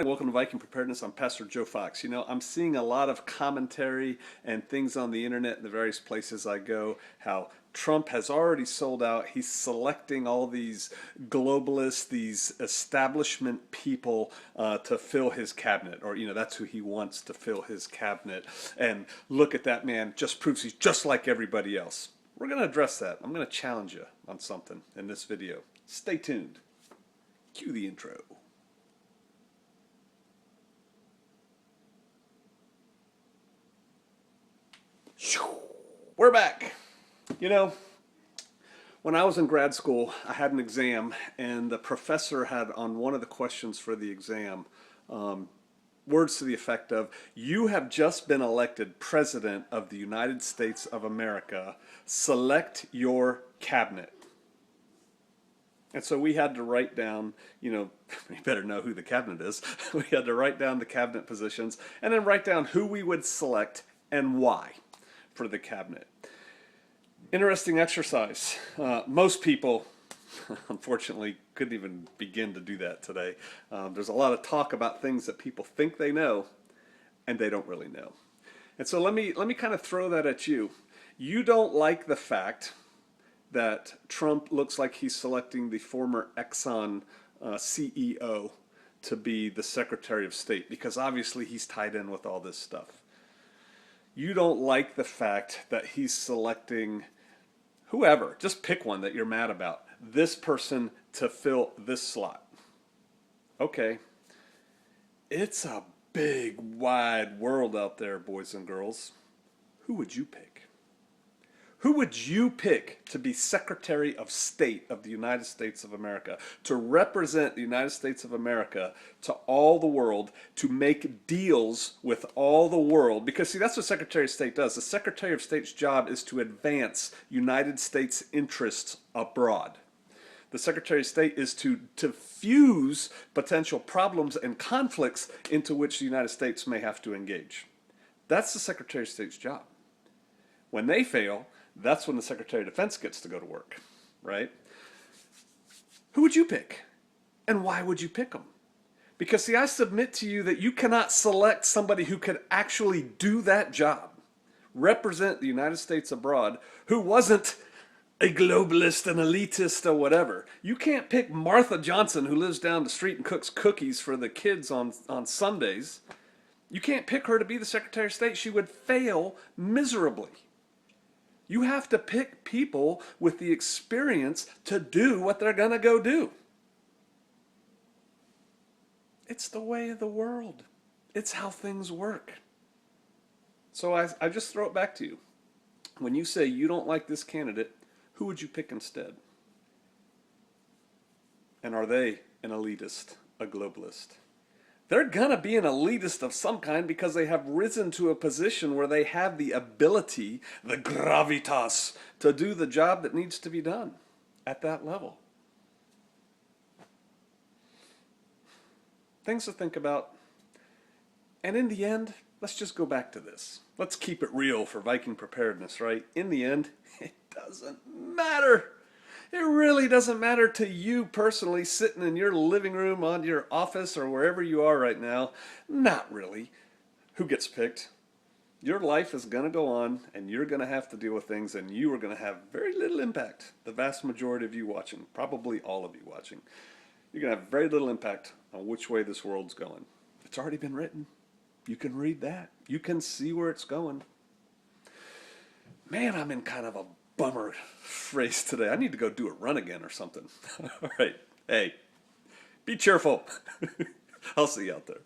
Welcome to Viking Preparedness. I'm Pastor Joe Fox. You know, I'm seeing a lot of commentary and things on the internet in the various places I go, how Trump has already sold out. He's selecting all these globalists, these establishment people to fill his cabinet, or, you know, that's who he wants to fill his cabinet. And look at that man, just proves he's just like everybody else. We're going to address that. I'm going to challenge you on something in this video. Stay tuned. Cue the intro. We're back. You know, when I was in grad school, I had an exam, and the professor had on one of the questions for the exam words to the effect of, "You have just been elected President of the United States of America. Select your cabinet." And so we had to write down, you know, you better know who the cabinet is. We had to write down the cabinet positions and then write down who we would select and why for the cabinet. Interesting exercise. Most people, unfortunately, couldn't even begin to do that today. There's a lot of talk about things that people think they know, and they don't really know. And so let me kind of throw that at you. You don't like the fact that Trump looks like he's selecting the former Exxon CEO to be the Secretary of State, because obviously he's tied in with all this stuff. You don't like the fact that he's selecting whoever, just pick one that you're mad about, this person to fill this slot. Okay, it's a big, wide world out there, boys and girls. Who would you pick? Who would you pick to be Secretary of State of the United States of America, to represent the United States of America to all the world, to make deals with all the world? Because, see, that's what Secretary of State does. The Secretary of State's job is to advance United States interests abroad. The Secretary of State is to fuse potential problems and conflicts into which the United States may have to engage. That's the Secretary of State's job. When they fail, that's when the Secretary of Defense gets to go to work, right? Who would you pick? And why would you pick them? Because, see, I submit to you that you cannot select somebody who could actually do that job, represent the United States abroad, who wasn't a globalist, an elitist, or whatever. You can't pick Martha Johnson, who lives down the street and cooks cookies for the kids on Sundays. You can't pick her to be the Secretary of State. She would fail miserably. You have to pick people with the experience to do what they're going to go do. It's the way of the world. It's how things work. So I just throw it back to you. When you say you don't like this candidate, who would you pick instead? And are they an elitist, a globalist? They're going to be an elitist of some kind because they have risen to a position where they have the ability, the gravitas, to do the job that needs to be done at that level. Things to think about. And in the end, let's just go back to this. Let's keep it real for Viking preparedness, right? In the end, it doesn't matter. It really doesn't matter to you personally, sitting in your living room, on your office, or wherever you are right now. Not really. Who gets picked? Your life is going to go on, and you're going to have to deal with things, and you are going to have very little impact. The vast majority of you watching, probably all of you watching, you're going to have very little impact on which way this world's going. It's already been written. You can read that. You can see where it's going. Man, I'm in kind of a bummer phrase today. I need to go do a run again or something. All right. Hey, be cheerful. I'll see you out there.